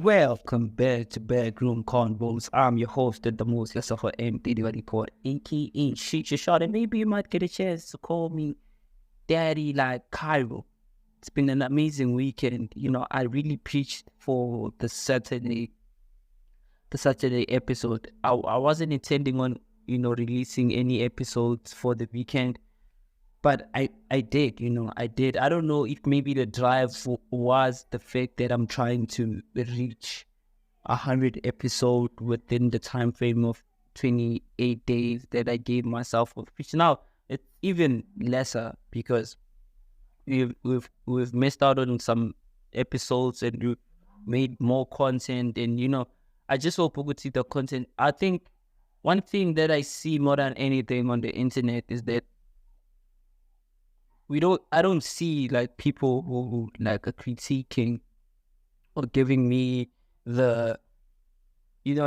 Welcome back to Bedroom Convos. I'm your host at the most, yourself, MD Report, aka Shoot Your Shot, and maybe you might get a chance to call me Daddy like Cairo. It's been an amazing weekend. I really preached for the Saturday episode. I wasn't intending on, releasing any episodes for the weekend, but I did. I did. I don't know if maybe the drive was the fact that I'm trying to reach 100 episode within the time frame of 28 days that I gave myself, which now it's even lesser because we've missed out on some episodes and we made more content, and I just hope we could see the content. I think one thing that I see more than anything on the internet is that I don't see like people who like are critiquing or giving me the I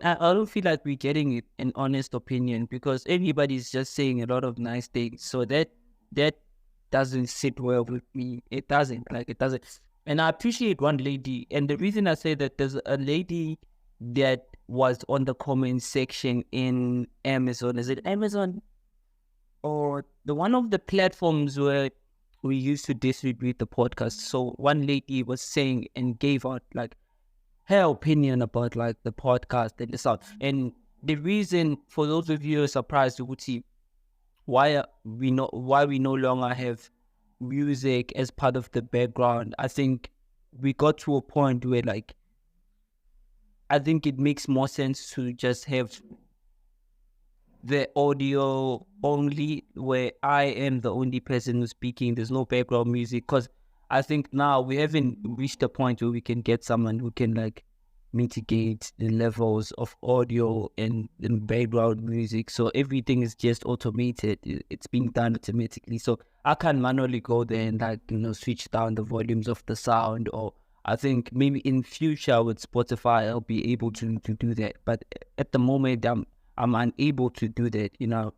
don't feel like we're getting an honest opinion because everybody's just saying a lot of nice things. So that doesn't sit well with me. It doesn't. And I appreciate one lady, and the reason I say that, there's a lady that was on the comment section in Amazon. Is it Amazon or the one of the platforms where we used to distribute the podcast? So one lady was saying and gave out like her opinion about like the podcast and the sound. And the reason, for those of you who are surprised, you would see why we no longer have music as part of the background. I think we got to a point where like I think it makes more sense to just have the audio only, where I am the only person who's speaking. There's no background music, because I think now we haven't reached a point where we can get someone who can like mitigate the levels of audio and background music. So everything is just automated. It's being done automatically. So I can manually go there and like, switch down the volumes of the sound. Or I think maybe in future with Spotify, I'll be able to do that. But at the moment, I'm unable to do that, you know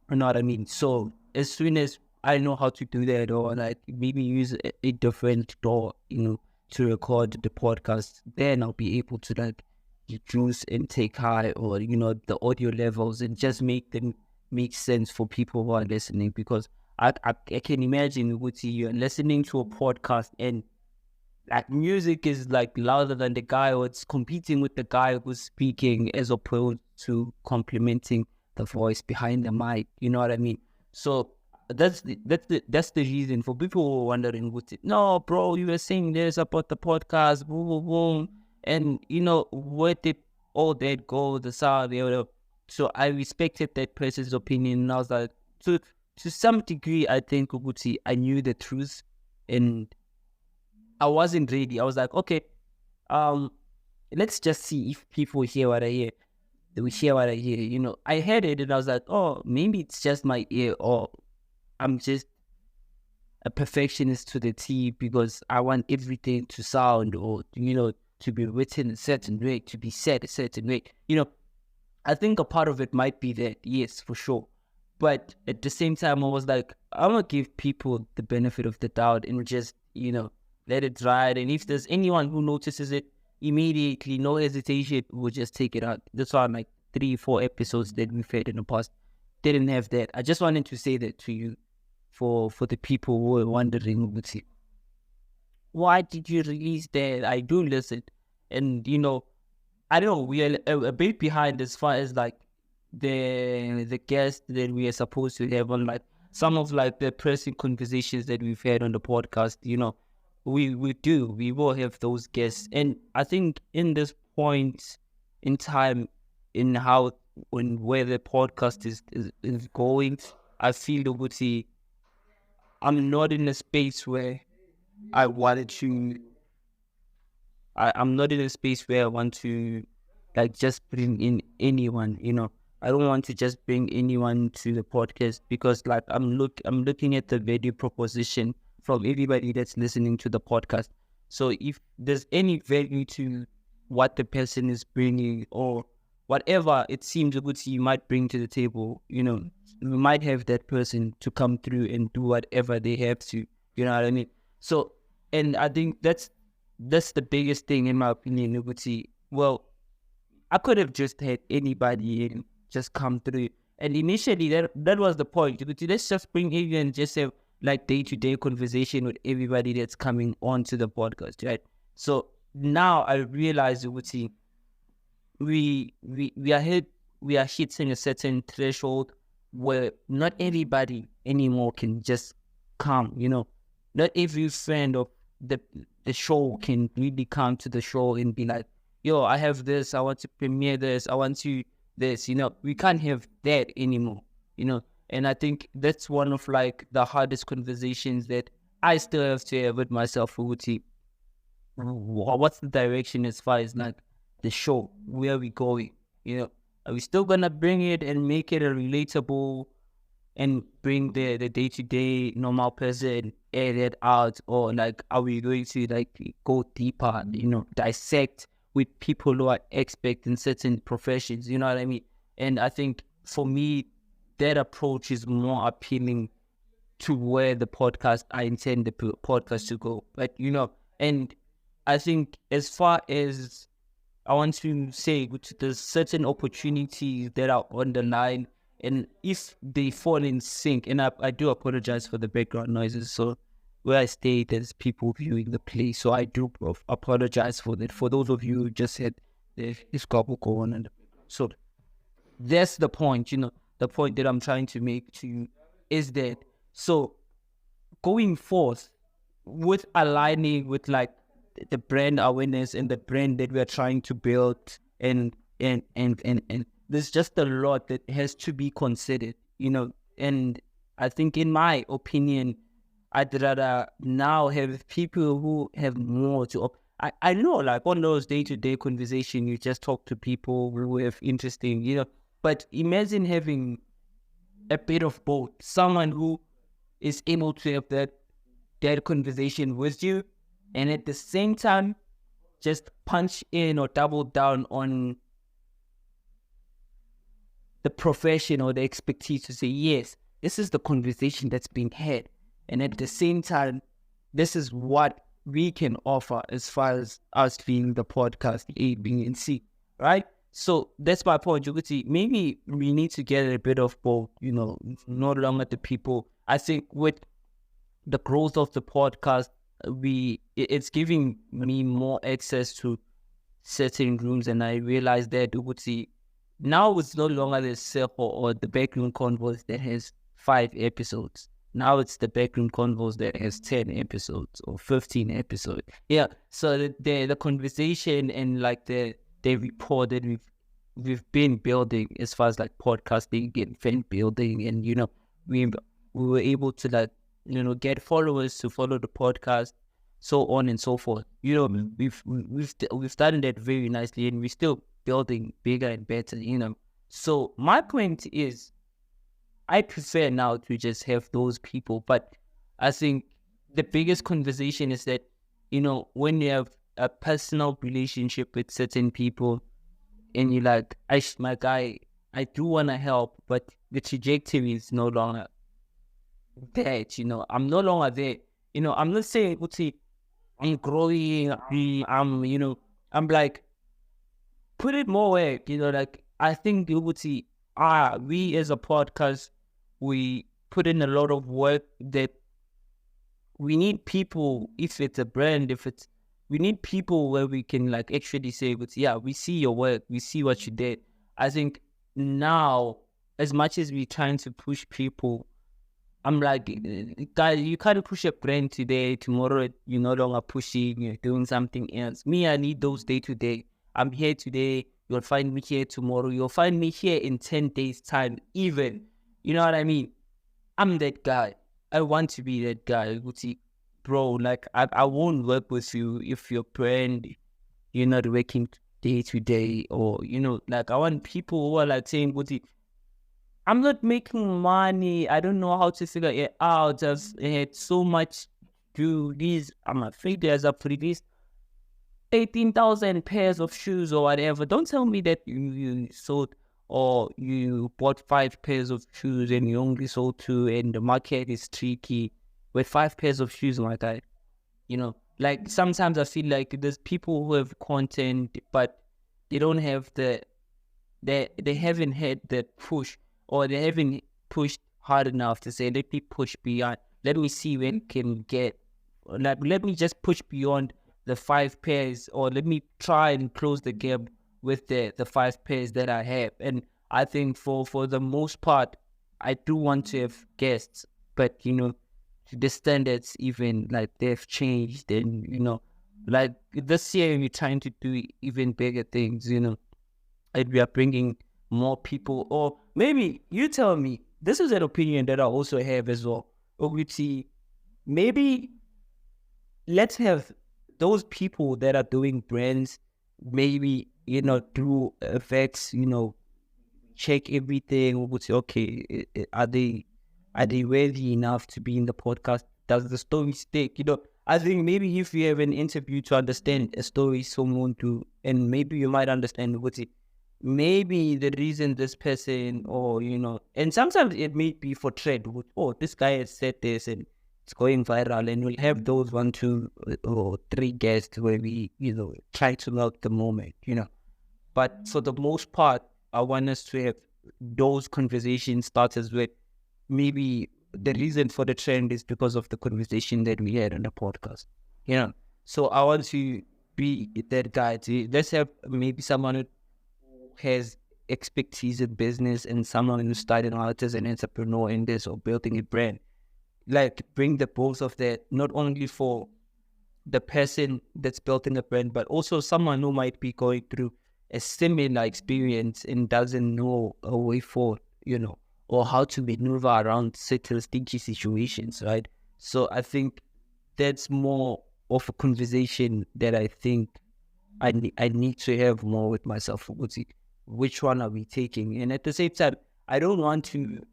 what I mean? So as soon as I know how to do that, or like maybe use a different door, to record the podcast, then I'll be able to like reduce and take high, or the audio levels, and just make them make sense for people who are listening. Because I can imagine with you're listening to a podcast and like music is like louder than the guy, or it's competing with the guy who's speaking, as opposed to complementing the voice behind the mic. You know what I mean? So that's the reason for people who are wondering, no, bro, you were saying this about the podcast, boom, boom, boom, and where did all that go? The sound, So I respected that person's opinion, and I was like, to some degree, I think I knew the truth, and I wasn't ready. I was like, okay, let's just see if people hear what I hear. We hear what I hear. I heard it and I was like, oh, maybe it's just my ear, or I'm just a perfectionist to the T, because I want everything to sound, or to be written a certain way, to be said a certain way. I think a part of it might be that, yes, for sure. But at the same time, I was like, I'm gonna give people the benefit of the doubt and just let it ride. And if there's anyone who notices it, immediately, no hesitation, we'll just take it out. That's why like 3-4 episodes that we've had in the past didn't have that. I just wanted to say that to you, for the people who are wondering, why did you release that? I do listen, and I don't know, we are a bit behind as far as like the guests that we are supposed to have on, like some of like the pressing conversations that we've had on the podcast. We will have those guests. And I think in this point in time, in where the podcast is going, I feel I'm not in a space where I wanted to I'm not in a space where I want to like just bring in anyone. I don't want to just bring anyone to the podcast, because like I'm looking at the value proposition from everybody that's listening to the podcast. So if there's any value to what the person is bringing, or whatever it seems you might bring to the table, we might have that person to come through and do whatever they have to. You know what I mean? So, and I think that's that's the biggest thing in my opinion, Liberty. Well, I could have just had anybody in just come through. And initially that was the point. Let's just bring in and just have like day-to-day conversation with everybody that's coming onto the podcast, right? So now I realize, Liberty, we are hitting a certain threshold where not everybody anymore can just come, not every friend of the show can really come to the show and be like, yo, I have this, I want to premiere this, I want to this, we can't have that anymore, and I think that's one of like the hardest conversations that I still have to have with myself, Uti. What's the direction as far as like the show? Where are we going? Are we still gonna bring it and make it a relatable and bring the day-to-day normal person, air it out, or like are we going to like go deeper, dissect with people who are expert in certain professions, you know what I mean? And I think for me, that approach is more appealing to where I intend the podcast to go. But, and I think as far as I want to say, which there's certain opportunities that are on the line, and if they fall in sync, and I do apologize for the background noises. So where I stay, there's people viewing the play, so I do apologize for that. For those of you who just had this couple go on, and so that's the point. The point that I'm trying to make to you is that so going forth with aligning with like the brand awareness and the brand that we're trying to build, and there's just a lot that has to be considered, and I think in my opinion, I'd rather now have people who have more to I know like on those day-to-day conversation, you just talk to people who have interesting, but imagine having a bit of both, someone who is able to have that conversation with you, and at the same time just punch in or double down on the profession or the expertise to say, yes, this is the conversation that's being had, and at the same time, this is what we can offer as far as us being the podcast A, B, and C, right? So that's my point, Juguti. Maybe we need to get a bit of both, no longer the people. I think with the growth of the podcast, it's giving me more access to certain rooms, and I realized that Juguti, now it's no longer the circle or the backroom convos that has 5 episodes. Now it's the backroom convos that has 10 episodes or 15 episodes. Yeah, so the conversation and like the rapport that we've been building as far as like podcasting and fan building, and we were able to like get followers to follow the podcast, so on and so forth. We've done that very nicely, and we're still building bigger and better. So my point is, I prefer now to just have those people, but I think the biggest conversation is that, when you have a personal relationship with certain people and you're like, my guy, I do want to help, but the trajectory is no longer that, I'm no longer there. I'm not saying, I'm growing, I'm like, put it more work, like, I think, we as a podcast, we put in a lot of work that we need people, if it's a brand, we need people where we can like actually say, we see your work, we see what you did. I think now, as much as we're trying to push people, I'm like, guys, you can't push a brand today, tomorrow you're no longer pushing, you're doing something else. Me, I need those day to day. I'm here today, you'll find me here tomorrow, you'll find me here in 10 days time even. You know what I mean? I'm that guy. I want to be that guy. Bro, like, I won't work with you if your brand, you're not working day to day, or, like, I want people who are like saying, I'm not making money. I don't know how to figure it out. I've had so much to these. I'm afraid there's up to these 18,000 pairs of shoes or whatever. Don't tell me that you sold, or you bought 5 pairs of shoes and you only sold 2, and the market is tricky with 5 pairs of shoes, my guy. Like sometimes I feel like there's people who have content, but they don't have they haven't had that push, or they haven't pushed hard enough to say, let me push beyond. Let me see where I can get. Like, let me just push beyond the 5 pairs, or let me try and close the gap with the 5 pairs that I have. And I think for the most part, I do want to have guests, but the standards even like they've changed, and like this year we're trying to do even bigger things, and we are bringing more people. Or maybe you tell me, this is an opinion that I also have as well. Oguchi, maybe let's have those people that are doing brands, maybe, through effects, check everything. Would say, okay, are they worthy enough to be in the podcast? Does the story stick? I think maybe if you have an interview to understand a story someone to, and maybe you might understand what's it. Maybe the reason this person, or and sometimes it may be for trend. Oh, this guy has said this and it's going viral, and we'll have those 1, 2, or 3 guests where we, try to milk the moment, But for the most part, I want us to have those conversations starters with maybe the reason for the trend is because of the conversation that we had on the podcast, So I want to be that guy. Let's have maybe someone who has expertise in business, and someone who started out as an entrepreneur in this or building a brand. Like, bring the both of that, not only for the person that's building a brand, but also someone who might be going through a similar experience and doesn't know a way forward, or how to maneuver around certain sticky situations, right? So I think that's more of a conversation that I think I need to have more with myself. Which one are we taking? And at the same time, I don't want to,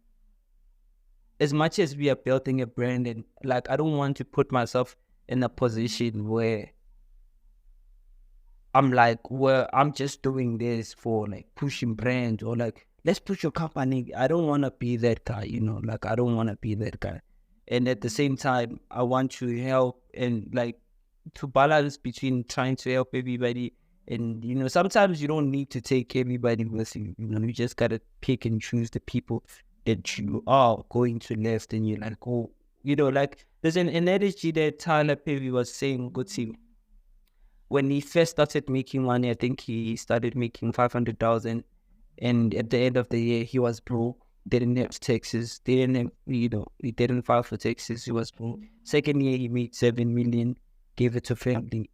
as much as we are building a brand, and like, I don't want to put myself in a position where I'm like, well, I'm just doing this for like pushing brands, or like, let's push your company. I don't want to be that guy, like, I don't want to be that guy. And at the same time, I want to help, and like, to balance between trying to help everybody. And, sometimes you don't need to take everybody with you. You just got to pick and choose the people that you are going to left, and you're like, oh, like, there's an analogy that Tyler Perry was saying, when he first started making money. I think he started making 500,000, and at the end of the year, he was broke. Didn't have taxes. Didn't have, he didn't file for taxes. He was broke. Second year, he made 7 million, gave it to family,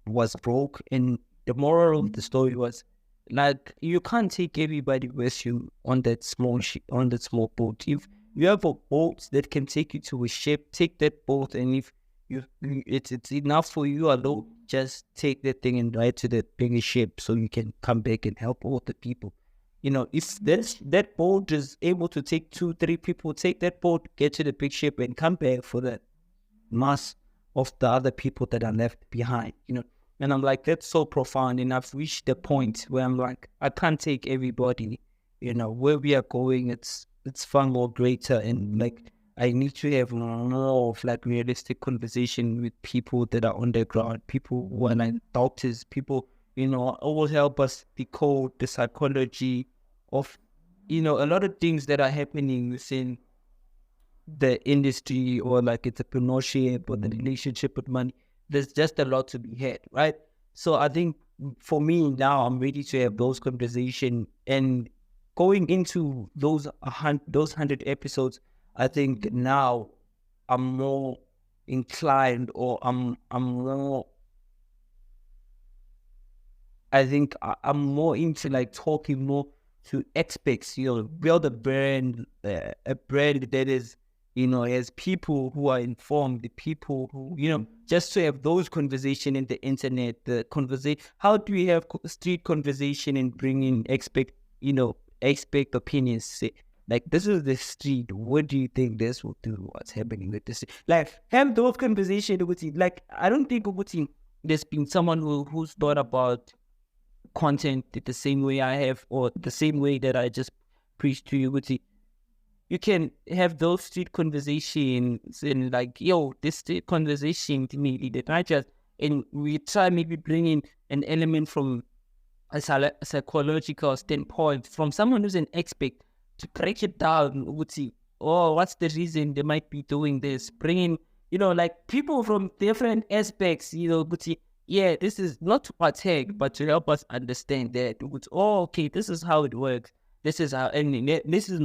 was broke. And the moral of the story was, like, you can't take everybody with you on that small boat. If you have a boat that can take you to a ship, take that boat, and if it's enough for you alone, just take that thing and ride to the bigger ship so you can come back and help all the people. If that boat is able to take 2, 3 people, take that boat, get to the big ship, and come back for that mass of the other people that are left behind. And I'm like, that's so profound. And I've reached the point where I'm like, I can't take everybody. Where we are going, it's far more greater, and like, I need to have more of like realistic conversation with people that are on the ground, people who are like doctors, people, always help us decode the psychology of, a lot of things that are happening within the industry, or like entrepreneurship, or the relationship with money. There's just a lot to be had, right? So I think for me now, I'm ready to have those conversations, and going into those 100 episodes, I think now I'm more inclined, or I'm more, I think I'm more into like talking more to experts, build a brand that is, has people who are informed, the people who, just to have those conversation in the internet, the conversation. How do we have street conversation and bring in expert opinions? Say, like, this is the street. What do you think this will do? What's happening with this? Like, have those conversations with you. Like, I don't think there's been someone who's thought about content the same way I have, or the same way that I just preached to you with you can have those street conversations and like, yo, this street conversation to me, did I just, and we try maybe bringing an element from a psychological standpoint from someone who's an expert to break it down. Would see, oh, what's the reason they might be doing this? Bringing, like people from different aspects, would see, yeah, this is not to attack, but to help us understand that. Oh, okay, this is how it works. This is how, and this is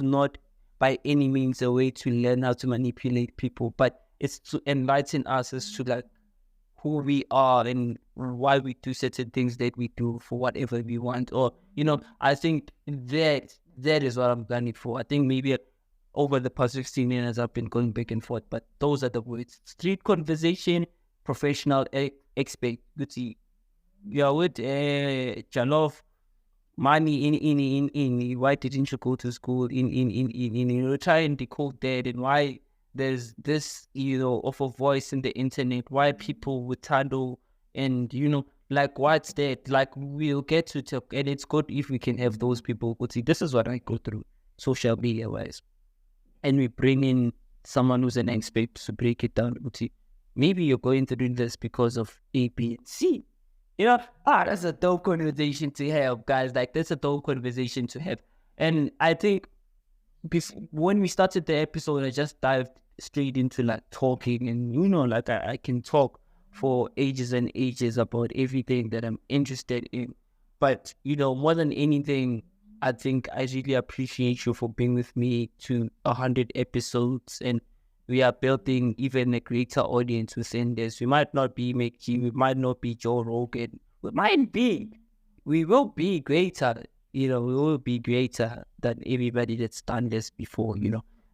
not by any means a way to learn how to manipulate people, but it's to enlighten us as to like who we are and why we do certain things that we do for whatever we want. Or, I think that is what I'm gunning for. I think maybe over the past 16 years, I've been going back and forth, but those are the words: street conversation, professional, expert. Good see. Yeah, with Jalof, money in why didn't you go to school in try and decode that, and why there's this of a voice in the internet, why people would handle, and like what's that, like we'll get to talk, and it's good if we can have those people who see this is what I go through social media wise, and we bring in someone who's an expert to break it down. Maybe you're going through this because of A, B, and C. That's a dope conversation to have, guys. Like, that's a dope conversation to have. And I think when we started the episode, I just dived straight into like talking, and like I can talk for ages and ages about everything that I'm interested in. But more than anything, I think I really appreciate you for being with me to 100 episodes, and we are building even a greater audience within this. We might not be MEEK, we might not be Joe Rogan. We will be greater. We will be greater than everybody that's done this before,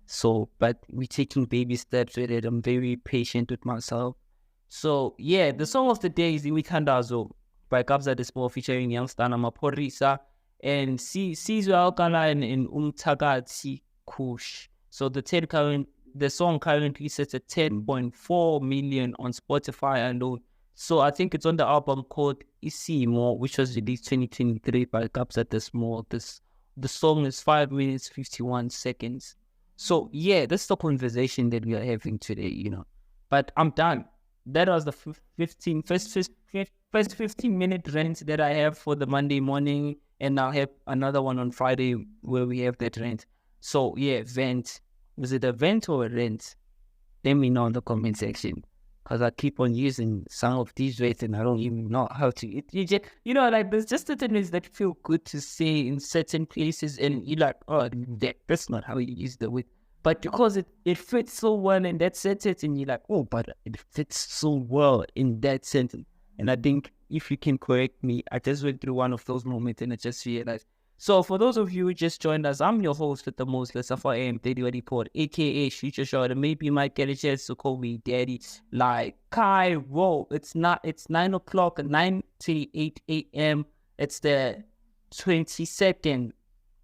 So, but we're taking baby steps with it. I'm very patient with myself. So, yeah, the song of the day is Iwikandazo by Kabza De Small featuring Youngstana Maporisa and Sizwe Alkala and Umtagati Kush. So the song currently sits at 10.4 million on Spotify alone. So I think it's on the album called Isimo, which was released 2023 by Kabza De Small. The song is 5 minutes 51 seconds. So yeah, that's the conversation that we are having today, But I'm done. That was the first 15-minute rant that I have for the Monday morning, and I'll have another one on Friday where we have that rant. So yeah, vent. Was it a vent or a rent? Let me know in the comment section, because I keep on using some of these words and I don't even know how to. Like there's just certain things that feel good to say in certain places, and you're like, oh, that's not how you use the word. But because it fits so well in that sentence, and you're like, oh, but it fits so well in that sentence. And I think if you can correct me, I just went through one of those moments and I just realized. So for those of you who just joined us, I'm your host with the most, Lesafa AM Daddy Report, aka Future Short, and maybe you might get a chance to call me Daddy. Like Cairo, it's 9 o'clock, 9:38 a.m. It's the 22nd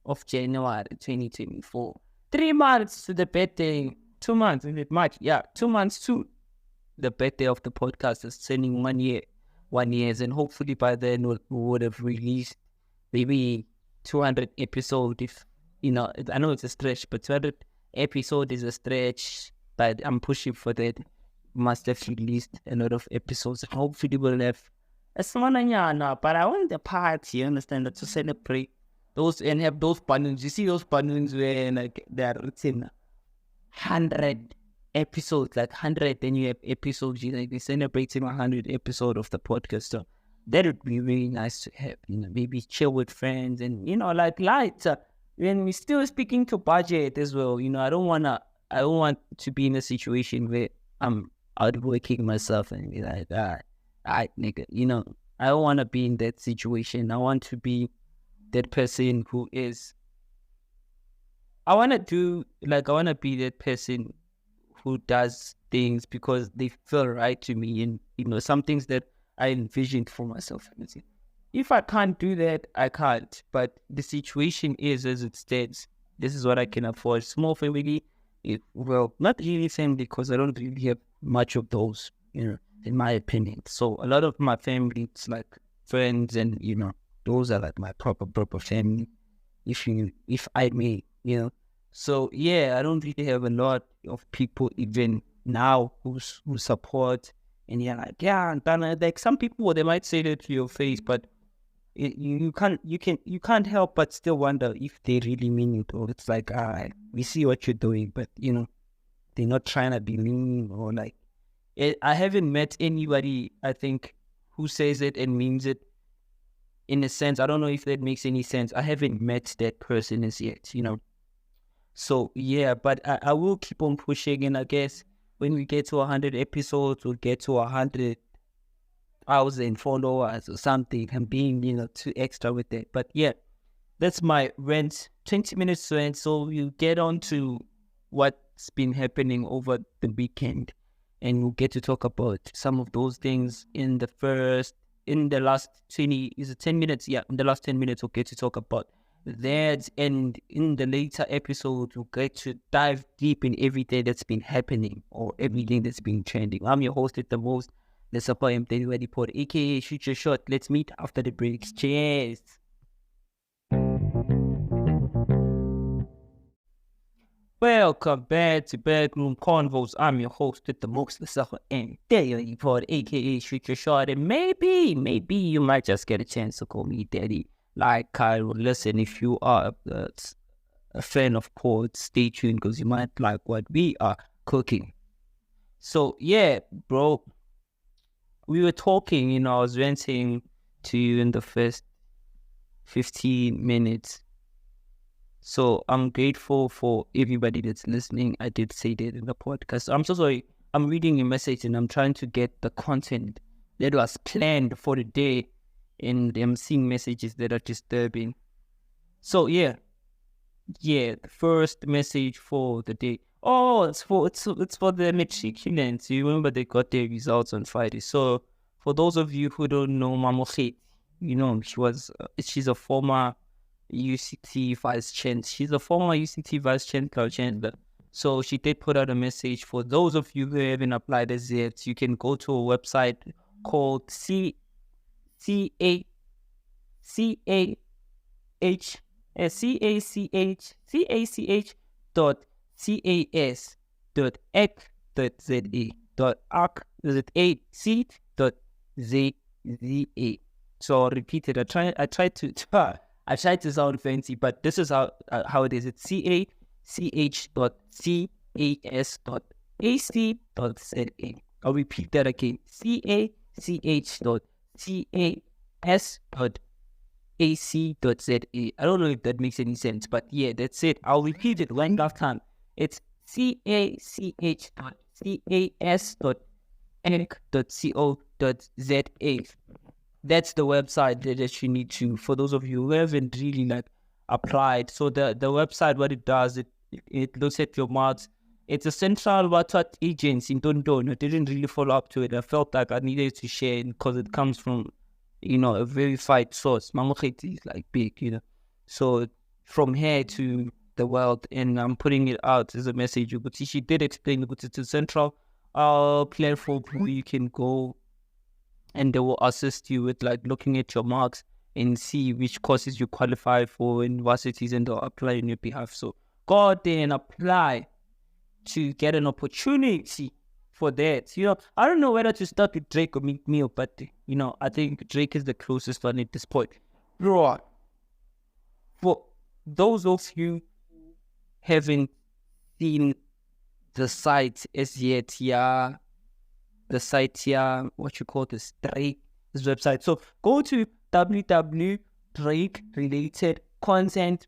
of January 2024. 3 months to the birthday. 2 months, is it March? Yeah, 2 months to the birthday of the podcast is turning 1 year. 1 year, and hopefully by then we would have released maybe 200 episode. If I know it's a stretch, but 200 episode is a stretch, but I'm pushing for that. Must have released a lot of episodes, and hopefully we'll have a small nyana. But I want the party, you understand, to celebrate those and have those bundles. You see those bundles where like they're written 100 episodes, like 100, then you have episodes, like we're celebrating 100 episode of the podcast. So that would be really nice to have, maybe chill with friends and, like light. When we're still speaking to budget as well, I don't want to be in a situation where I'm outworking myself and be like, nigga, I don't want to be in that situation. I want to be that person who is, I want to be that person who does things because they feel right to me, and, some things that I envisioned for myself. If I can't do that, I can't. But the situation is as it stands. This is what I can afford. Small family, well, not really family because I don't really have much of those, in my opinion. So a lot of my family, it's like friends, and those are like my proper family. If I may, So yeah, I don't really have a lot of people even now who support. And yeah, like, yeah, and then, like some people they might say that to your face, but you can't help but still wonder if they really mean it, or it's like, we see what you're doing, but they're not trying to be mean, or like I haven't met anybody, I think, who says it and means it in a sense. I don't know if that makes any sense. I haven't met that person as yet, So yeah, but I will keep on pushing, and I guess when we get to 100 episodes, we'll get to 100,000 followers or something, and being too extra with it. But yeah, that's my rant. 20 minutes rant. So you get on to what's been happening over the weekend, and we'll get to talk about some of those things in the last 20. Is it 10 minutes? Yeah, in the last 10 minutes, we'll get to talk about that, and in the later episodes, we'll get to dive deep in everything that's been happening or everything that's been trending. I'm your host at the most, the Supply M30 Ready Pod, aka Shoot Your Shot. Let's meet after the breaks. Cheers. Welcome back to Bedroom Convos. I'm your host at the most, the Supply M30 Ready Pod, aka Shoot Your Shot, and maybe you might just get a chance to call me Daddy. Like Kyle, listen, if you are a fan of pods, stay tuned because you might like what we are cooking. So yeah, bro, we were talking, I was ranting to you in the first 15 minutes. So I'm grateful for everybody that's listening. I did say that in the podcast. I'm so sorry. I'm reading your message and I'm trying to get the content that was planned for the day, and I'm seeing messages that are disturbing. So yeah, the first message for the day. Oh, it's for the Michigans. You remember they got their results on Friday. So for those of you who don't know Mamokhet, she's a former UCT vice chancellor. She's a former UCT vice chancellor. So she did put out a message for those of you who haven't applied as yet. You can go to a website called CACH.CACH.CAC.ac.za. So I'll repeat it. I tried to sound fancy, but this is how it is. It's CACH.CAS.AC.za. I'll repeat that again. CACH.CAS.AC.za. I don't know if that makes any sense, but yeah, that's it. I'll repeat it one last time. It's CACH.CAS.NEC.co.za. That's the website that you need to, for those of you who haven't really applied. So the website, what it does, it looks at your marks. It's a central WhatsApp agency in Dondon. I didn't really follow up to it. I felt like I needed to share it because it comes from, a verified source. Mamokhet is big, So from here to the world, and I'm putting it out as a message. But she did explain that it's a central platform where you can go, and they will assist you with looking at your marks and see which courses you qualify for in universities, and they'll apply on your behalf. So go there and apply to get an opportunity for that. I don't know whether to start with Drake or Meek Mill, but I think Drake is the closest one at this point. Bro, for those of you haven't seen the site as yet, the site what you call this Drake's website. So go to www.Drake-related content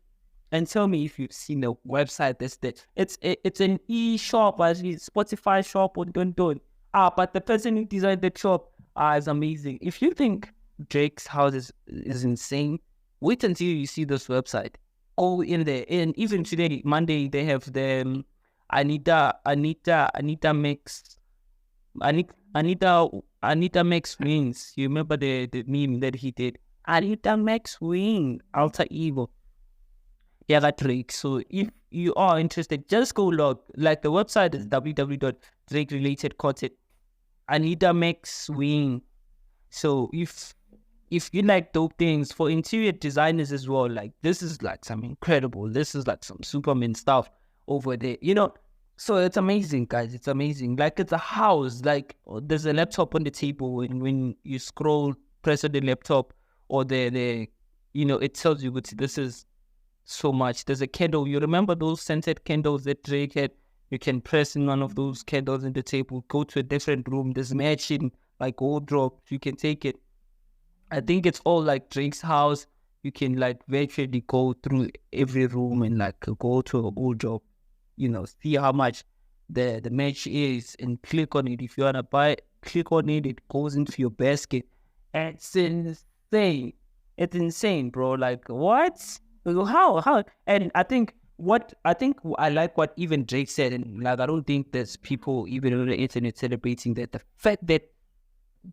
and tell me if you've seen the website that's there. It's an e-shop, actually, Spotify shop or don't. But the person who designed the shop is amazing. If you think Drake's house is insane, wait until you see this website. All in there. And even today, Monday, they have the Anita Mix. Anita Max Wings. You remember the meme that he did? Anita Max Wing, Alter Ego. Yeah, that Drake. So if you are interested, just go log. The website is www.Drake-related content. Anita Max Wing. So if if you like dope things for interior designers as well, like this is like some incredible, this is like some Superman stuff over there, you know. So it's amazing, guys. It's amazing. Like it's a house. Like there's a laptop on the table, and when you scroll, press on the laptop or the you know, it tells you this is so much. There's a candle. You remember those scented candles that Drake had? You can press in one of those candles in the table, go to a different room. There's matching like wardrobe. You can take it. I think it's all like Drake's house. You can like virtually go through every room and like go to a wardrobe, you know, see how much the match is and click on it. If you want to buy it, click on it. It goes into your basket. And it's insane. It's insane, bro. Like what? How? And I think I like what even Drake said, and like I don't think there's people even on the internet celebrating that. The fact that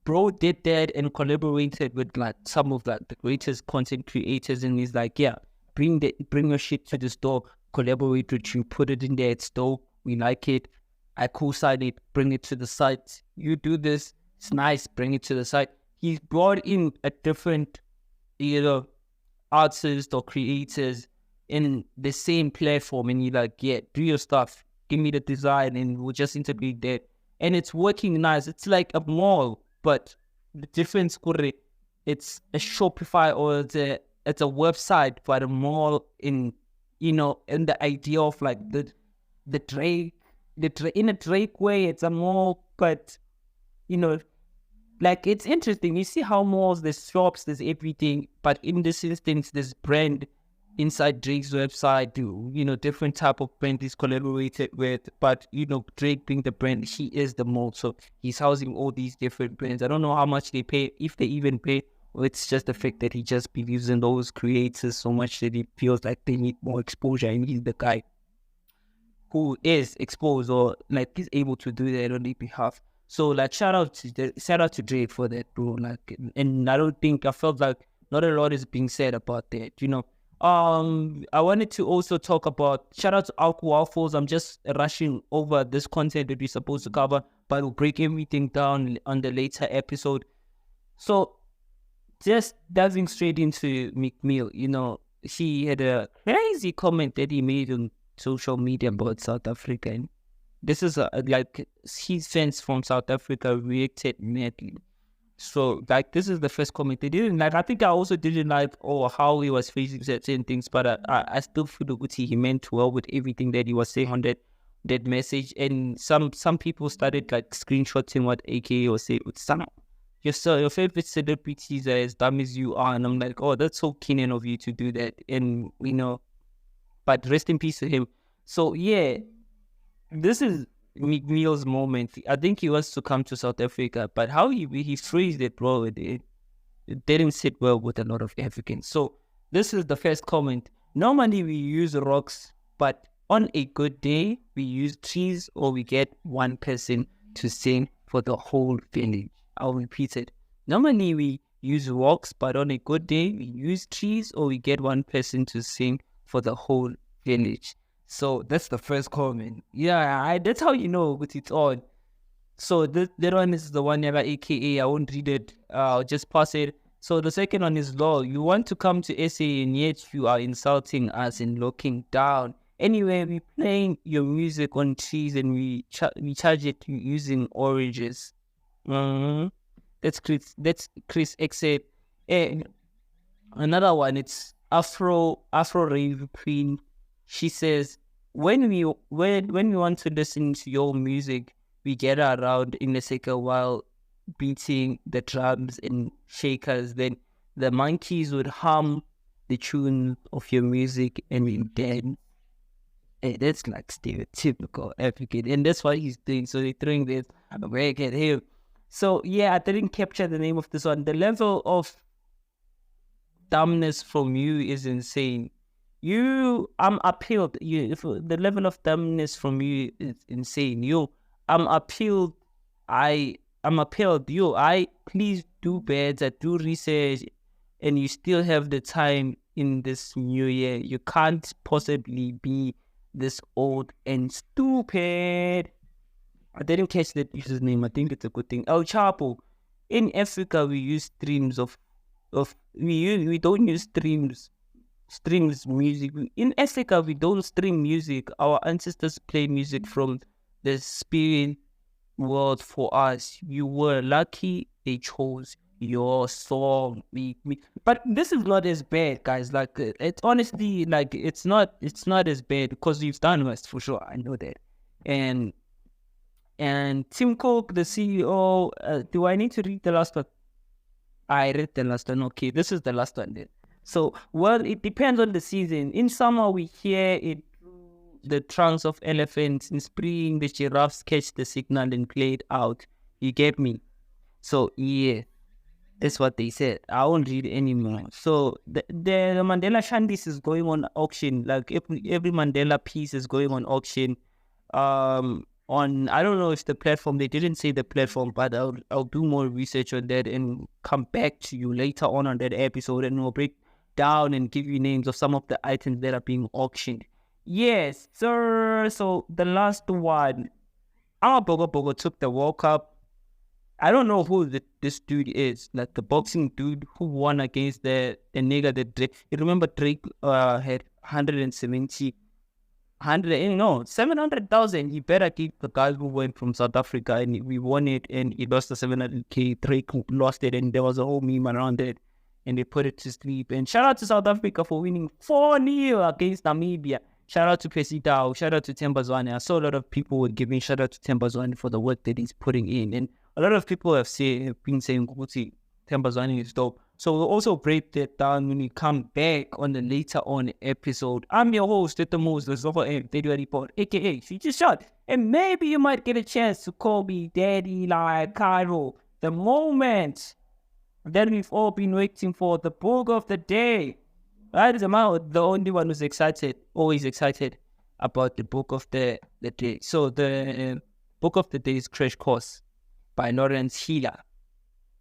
bro did that and collaborated with like some of like the greatest content creators, and he's like, yeah, bring your shit to the store, collaborate with you, put it in there, it's dope, we like it, I co-sign it, bring it to the site, you do this, it's nice, bring it to the site. He's brought in a different, you know, artists or creators in the same platform, and you're like, yeah, do your stuff, give me the design, and we'll just integrate that. And it's working nice. It's like a mall, but the difference, it's a Shopify or it's a website, but a mall in, you know, in the idea of like the Drake, in a Drake way, it's a mall, but, you know, like it's interesting. You see how malls, there's shops, there's everything, but in this instance, there's brand inside Drake's website, you know, different type of brand he's collaborated with, but, you know, Drake being the brand, he is the mall, so he's housing all these different brands. I don't know how much they pay, if they even pay, or it's just the fact that he just believes in those creators so much that he feels like they need more exposure, and he's the guy who is exposed or like is able to do that on their behalf. So like shout out to Drake for that, bro. Like, and I felt like not a lot is being said about that, you know. I wanted to also talk about shout out to Alku Waffles. I'm just rushing over this content that we're supposed to cover, but we'll break everything down on the later episode. So just diving straight into MEEK, you know, he had a crazy comment that he made on social media about South Africa, and this is like his fans from South Africa reacted madly. So like this is the first comment they didn't like. I think I also didn't like how he was facing certain things, but I still feel that he meant well with everything that he was saying on that message. And some people started like screenshotting what AKA was saying. Your favorite celebrities are as dumb as you are, and I'm like, oh, that's so keen of you to do that, and you know, but rest in peace to him. So yeah, this is MEEK's moment. I think he wants to come to South Africa, but how he phrased it, bro, it didn't sit well with a lot of Africans. So this is the first comment. Normally we use rocks, but on a good day we use trees, or we get one person to sing for the whole village. I'll repeat it. Normally we use rocks, but on a good day we use trees, or we get one person to sing for the whole village. So that's the first comment. Yeah, that's how you know what it's on. So that one is the one never AKA. I won't read it. I'll just pass it. So the second one is law. You want to come to SA and yet you are insulting us and looking down. Anyway, we playing your music on trees and we charge it using oranges. That's Chris Except. And another one, it's Afro Rave Queen. She says, when we want to listen to your music, we get around in a circle while beating the drums and shakers. Then the monkeys would hum the tune of your music and we dance. Hey, that's like stereotypical African, and that's what he's doing. So they're throwing this break at him. So yeah, I didn't capture the name of this one. The level of dumbness from you is insane. I'm appealed. The level of dumbness from you is insane. I'm appealed. I'm appealed. Please do better, do research, and you still have the time in this new year. You can't possibly be this old and stupid. I didn't catch that user's name. I think it's a good thing. El Chapo. In Africa, we use streams of of we don't use streams music. In Africa, we don't stream music. Our ancestors play music from the spirit world for us. You were lucky they chose your song. But this is not as bad, guys. Like it's honestly like it's not as bad because we've done worse for sure. I know that. And Tim Cook, the CEO. Do I need to read the last one? I read the last one. Okay, this is the last one then. So, well, it depends on the season. In summer, we hear it through the trunks of elephants. In spring, the giraffes catch the signal and play it out. You get me? So, yeah, that's what they said. I won't read anymore. So, the Mandela Shandies is going on auction. Like, every Mandela piece is going on auction. On I don't know if the platform, they didn't say the platform, but I'll do more research on that and come back to you later on that episode, and we'll break down and give you names of some of the items that are being auctioned. Yes, sir. So the last one, our Bogo took the World Cup. I don't know who this dude is, like the boxing dude who won against the nigga that Drake. You remember Drake had 700,000. He better keep the guy who went from South Africa and we won it and he lost the 700K. Drake lost it and there was a whole meme around it and they put it to sleep. And shout out to South Africa for winning 4-0 against Namibia. Shout out to Pesitao. Shout out to Themba Zwane. I saw a lot of people were giving shout out to Themba Zwane for the work that he's putting in. And a lot of people have been saying, Themba Zwane is dope. So we'll also break that down when we come back on the later on episode. I'm your host at the most, the Zofo M, Daddy Report, aka Future Shot. And maybe you might get a chance to call me Daddy like Cairo. The moment that we've all been waiting for, the book of the day. Right? I'm the only one who's excited, always excited about the book of the day. So the book of the day is Crash Course by Lawrence Hiller.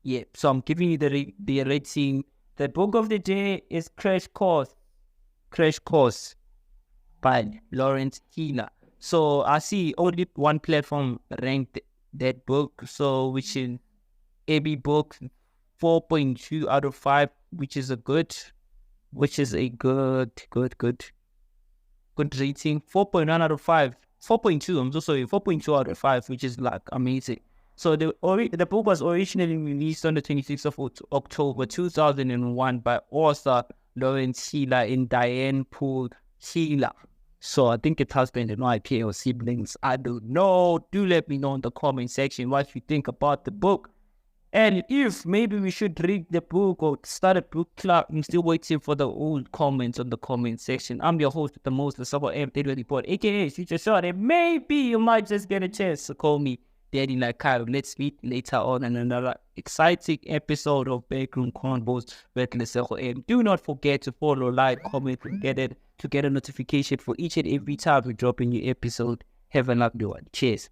Yeah, so I'm giving you the rating. The book of the day is Crash Course by Lawrence Hiller. So I see only one platform ranked that book, so which is AB Book 4.2 out of 5, which is a good rating. 4.1 out of 5. 4.2, I'm so sorry, 4.2 out of 5, which is like amazing. So the book was originally released on the 26th of October 2001 by author Lawrence Hiller and Diane Poole Hiller. So I think it's husband and wife or siblings. I don't know. Do let me know in the comment section what you think about the book. And if maybe we should read the book or start a book club, I'm still waiting for the old comments on the comment section. I'm your host with the most, the Summer M Daily Report, aka Future Shot, and maybe you might just get a chance to call me Daddy like Kyle. Let's meet later on in another exciting episode of Backroom Convos with Lesego M. Do not forget to follow, like, comment, and get a notification for each and every time we drop a new episode. Have a lovely one. Cheers.